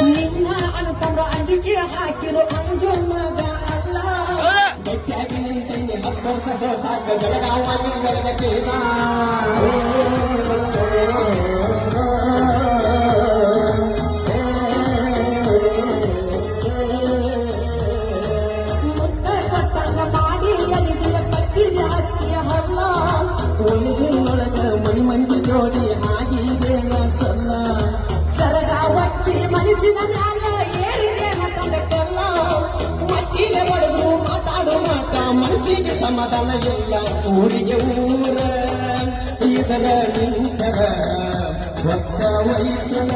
ನಿನ್ನ ಅನುಕೊಂಡ್ರು ಅಂಜಿಕೆ ಹಾಕಿರು ಅಂಜು ಮಗ ಅಲ್ಲ ಗಟ್ಟಿಯಾಗಿ ನಿಂತೈನೆ 10 ವರ್ಷ ಸಾಕ ಬೆಳಗಾವ ಬೆಳಗೇನ ಒಳಗ ಮನಿ ಮಂದಿ ಜೋಡಿ ಆಗಿದೆ ಸಲ್ಲ ಸರಗ ಒಚ್ಚಿ ಮನಸ್ಸಿನ ಮ್ಯಾಲ ಏಳಿಗೆ ಹಾಕಲ್ಲ ಮಚ್ಚಿನ ಬಡದು ಮಾತಾಡು ಮಾತ ಮನಸ್ಸಿಗೆ ಸಮಾಧಾನ ಇಲ್ಲ ಊರಿಗೆ ಊರ ಇದರ ನಿಂತರ ಒತ್ತ ವೈದ್ಯನ